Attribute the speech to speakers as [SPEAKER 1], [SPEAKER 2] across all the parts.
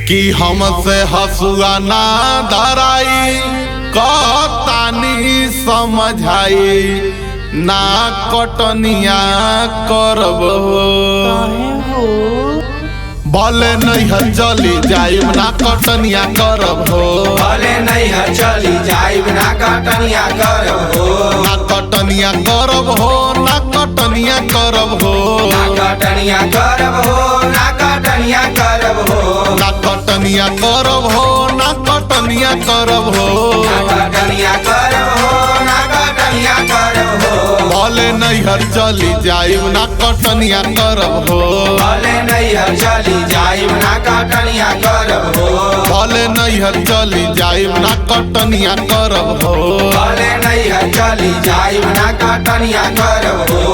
[SPEAKER 1] कि हमसे हसुआ ना धराई कहतानी समझाई ना कटनिया करब भले नैहर चली जाइब ना कटनिया करब हो
[SPEAKER 2] भले नैहर चली जाइब ना कटनिया करब हो
[SPEAKER 1] ना कटनिया करब हो ना कटनिया करब हो
[SPEAKER 2] ना कटनिया करब हो ना कटनिया करब हो
[SPEAKER 1] ना कटनिया करब हो ना कटनिया करब हो
[SPEAKER 2] ना कटनिया करब हो ना कटनिया करब हो
[SPEAKER 1] भले नैहर चली जाइब ना कटनिया करब हो
[SPEAKER 2] भले नैहर चली जाइब ना कटनिया करब हो
[SPEAKER 1] भले नैहर चली जाइब ना कटनिया करब हो
[SPEAKER 2] भले नैहर चली जाइब ना कटनिया करब हो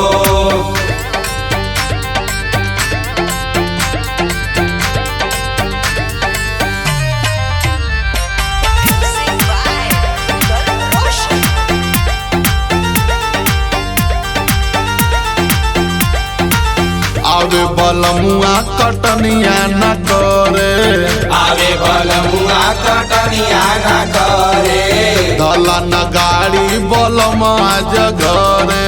[SPEAKER 1] आवे बलमुआ कटनिया न करे
[SPEAKER 2] आवे बलमुआ कटनिया न करे
[SPEAKER 1] धला न गाड़ी बलमा जगरे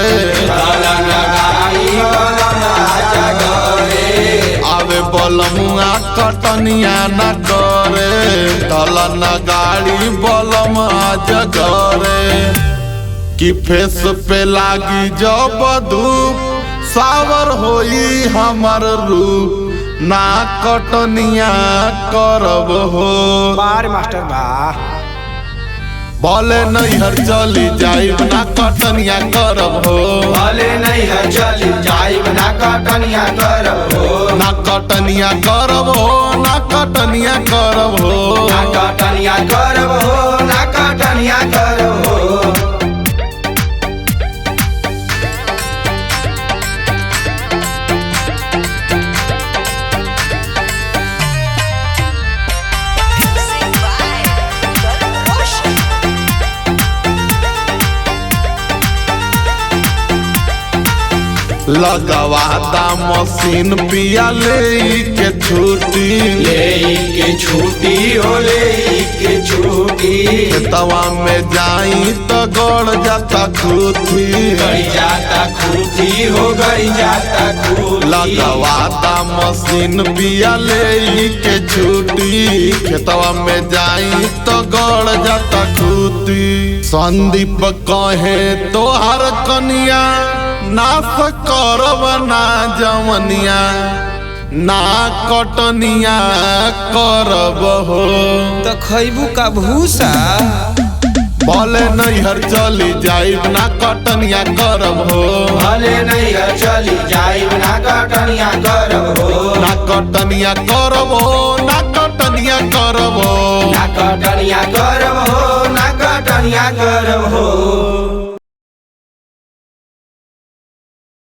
[SPEAKER 2] दलन गाई बलमा जगरे
[SPEAKER 1] आवे बलमुआ कटनिया न करे धला न गाड़ी बलमा जगरे कि फेस पे लागी जब धूप सावर होई हमर रूप ना कटनिया करब हो
[SPEAKER 2] बार मास्टर बा
[SPEAKER 1] भले नैहर चली जाइब ना कटनिया करब हो
[SPEAKER 2] भले नैहर चली जाइब ना कटनिया करब हो
[SPEAKER 1] ना कटनिया करब हो ना कटनिया करब हो
[SPEAKER 2] ना कटनिया करब हो ना कटनिया करब हो
[SPEAKER 1] लगवाता मशीन पिया ले के छुट्टी
[SPEAKER 2] ले छुट्टी हो ले छुट्टी
[SPEAKER 1] तवा में जाई तो गड़ जाता खुदी
[SPEAKER 2] गई जाता खूटी हो गई जाता खूटी
[SPEAKER 1] लगवाता मशीन पिया ले के छुट्टी खेतवा में जाई तो गड़ जाता खुदी संदीप कहे तोहर कनिया नाश करब ना जवनिया ना कटनिया करब हो
[SPEAKER 2] तो खैबू का भूसा
[SPEAKER 1] भले नैहर चली जाइब ना कटनिया करब हो
[SPEAKER 2] भले नैहर चली जाइब ना कटनिया करब हो
[SPEAKER 1] ना कटनिया करब हो ना कटनिया करब हो
[SPEAKER 2] ना कटनिया करब हो ना कटनिया करब हो।